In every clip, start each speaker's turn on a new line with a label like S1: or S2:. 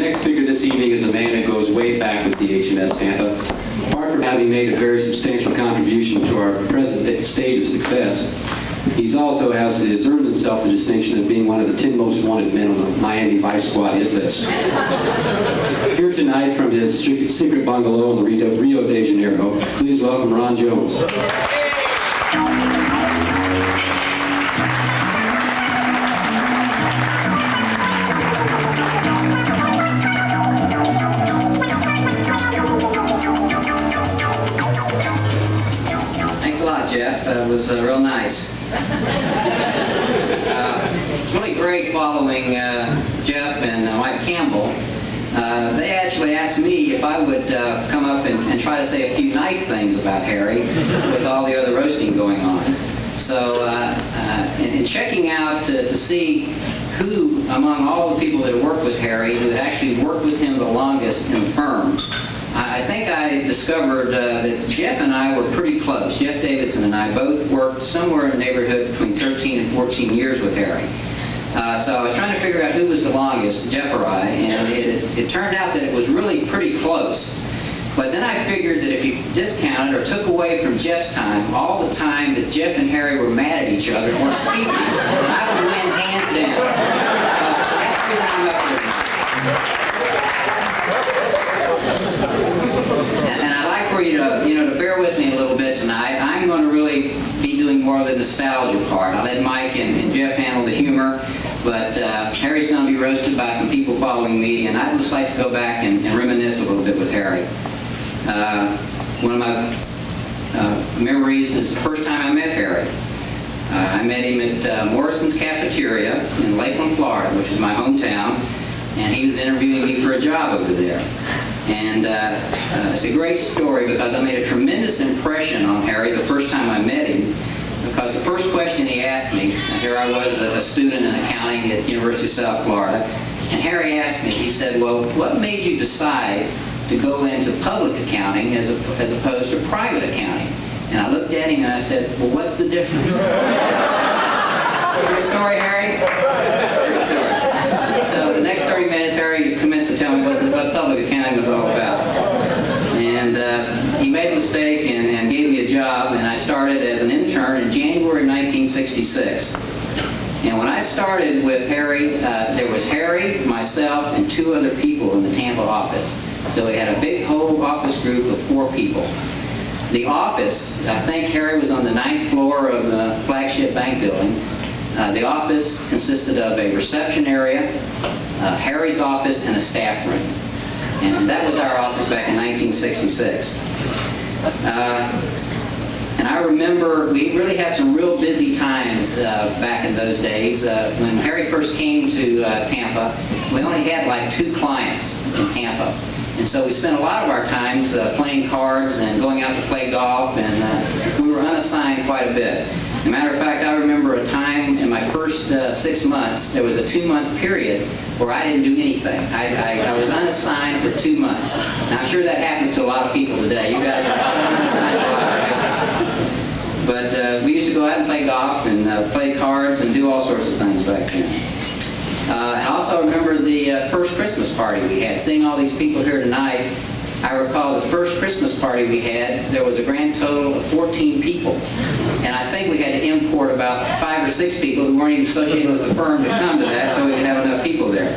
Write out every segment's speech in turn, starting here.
S1: next speaker this evening is a man that goes way back with the HMS Tampa. Apart from having made a very substantial contribution to our present state of success, he also has earned himself the distinction of being one of the 10 most wanted men on the Miami Vice Squad hit list. Here tonight from his secret bungalow in Rio de Janeiro, please welcome Ron Jones.
S2: Jeff. It was real nice. It's really great following Jeff and Mike Campbell. They actually asked me if I would come up and try to say a few nice things about Harry with all the other roasting going on. So in checking out to see who among all the people that worked with Harry, who had actually worked with him the longest in the firm, I think I discovered that Jeff and I were pretty close. Jeff Davidson and I both worked somewhere in the neighborhood between 13 and 14 years with Harry. So I was trying to figure out who was the longest, Jeff or I, and it turned out that it was really pretty close. But then I figured that if you discounted or took away from Jeff's time all the time that Jeff and Harry were mad at each other or speaking, I would win hands down. So that's the reason I'm up here. And I'd like for you to bear with me a little bit tonight. I'm going to really be doing more of the nostalgia part. I let Mike and Jeff handle the humor, but Harry's going to be roasted by some people following me, and I'd just like to go back and reminisce a little bit with Harry. One of my memories is the first time I met Harry. I met him at Morrison's Cafeteria in Lakeland, Florida, which is my hometown, and he was interviewing me for a job over there. And it's a great story because I made a tremendous impression on Harry the first time I met him, because the first question he asked me, here I was a student in accounting at the University of South Florida, and Harry asked me, he said, well, what made you decide to go into public accounting as opposed to private accounting? And I looked at him and I said, well, what's the difference? Your story, Harry? Your story. So the next 30 minutes, Harry commenced to tell me what public accounting was all about. And he made a mistake and gave me a job, and I started as an intern in January of 1966. And when I started with Harry, there was Harry, myself, and 2 other people in the Tampa office. So we had a big whole office group of 4 people. The office, I think Harry was on the 9th floor of the flagship bank building. The office consisted of a reception area, Harry's office, and a staff room. And that was our office back in 1966. And I remember we really had some real busy times back in those days. When Harry first came to Tampa, we only had like 2 clients in Tampa. And so we spent a lot of our times playing cards and going out to play golf, and we were unassigned quite a bit. As a matter of fact, I remember a time in my first 6 months, there was a 2-month period where I didn't do anything. I was unassigned for 2 months. Now, I'm sure that happens to a lot of people today. You guys are unassigned a lot, right? But we used to go out and play golf and play cards and do all sorts of things back then. I also remember the first Christmas party we had. Seeing all these people here tonight, I recall the first Christmas party we had, there was a grand total of 14 people. And I think we had to import about 5 or 6 people who weren't even associated with the firm to come to that so we could have enough people there.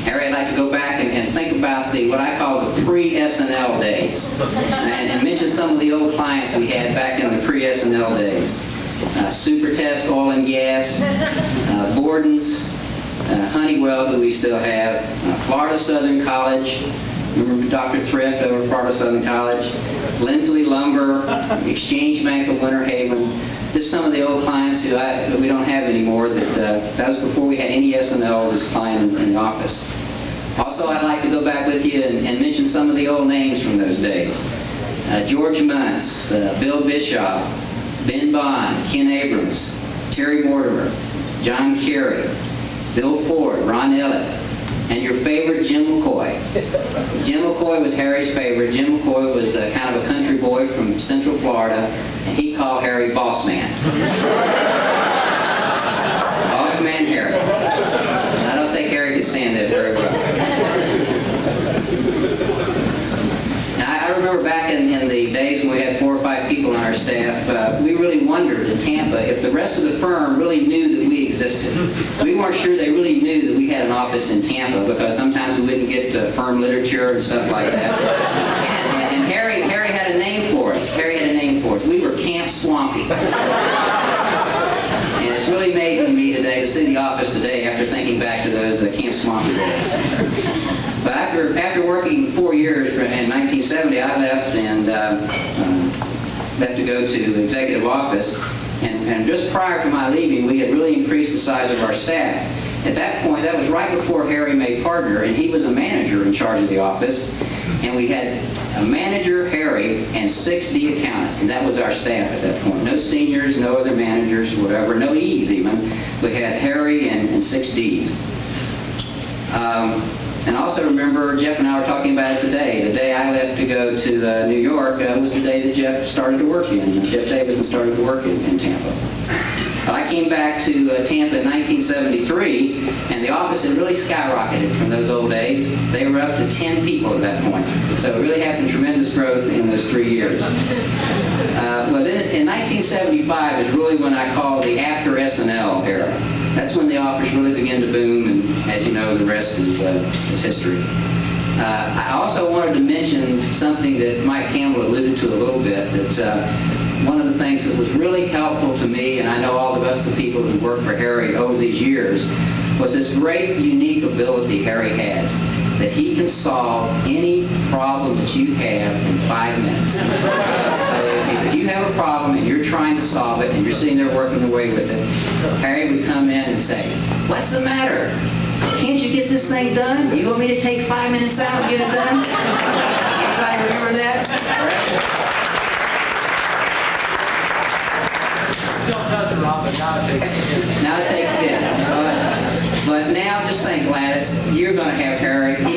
S2: Harry, I'd like to go back and think about what I call the pre-SNL days and mention some of the old clients we had back in the pre-SNL days. Supertest Oil and Gas, Borden's, Honeywell, who we still have, Florida Southern College, remember Dr. Thrift over at Florida Southern College, Lindsley Lumber, Exchange Bank of Winter Haven, just some of the old clients who we don't have anymore. That was before we had any SNL as a client in the office. Also, I'd like to go back with you and mention some of the old names from those days. George Muntz, Bill Bischoff, Ben Bond, Ken Abrams, Terry Mortimer, John Kerry, Bill Ford, Ron Ellett, and your favorite, Jim McCoy. Jim McCoy was Harry's favorite. Jim McCoy was kind of a country boy from Central Florida, and he called Harry Boss Man. Boss Man Harry. And I don't think Harry Tampa if the rest of the firm really knew that we existed. We weren't sure they really knew that we had an office in Tampa, because sometimes we wouldn't get firm literature and stuff like that. And Harry had a name for us. Harry had a name for us. We were Camp Swampy. And it's really amazing to me today to see the office today after thinking back to those Camp Swampy days. But after working 4 years in 1970, I left and left to go to the executive office. And just prior to my leaving, we had really increased the size of our staff. At that point, that was right before Harry made partner, and he was a manager in charge of the office. And we had a manager, Harry, and 6 D accountants, and that was our staff at that point. No seniors, no other managers, whatever, no E's even. We had Harry and 6 D's. And also remember, Jeff and I were talking about it today. The day I left to go to New York was the day that Jeff started to work in. Jeff Davidson started to work in Tampa. I came back to Tampa in 1973, and the office had really skyrocketed from those old days. They were up to 10 people at that point. So it really had some tremendous growth in those 3 years. Well, then in 1975 is really when I call the after SNL era. That's when the office really began to boom, and as you know, the rest is history. I also wanted to mention something that Mike Campbell alluded to a little bit, that one of the things that was really helpful to me, and I know all the rest of the people who worked for Harry over these years, was this great, unique ability Harry has, that he can solve any problem that you have in 5 minutes. So if you have a problem and you're trying to solve it and you're sitting there working away with it, Harry would come in and say, "What's the matter? Can't you get this thing done? You want me to take 5 minutes out and get it done?" Anybody remember that?
S3: Still does it, Rob, but now it takes 10.
S2: Now it takes 10. But now just think, Gladys, you're going to have Harry. He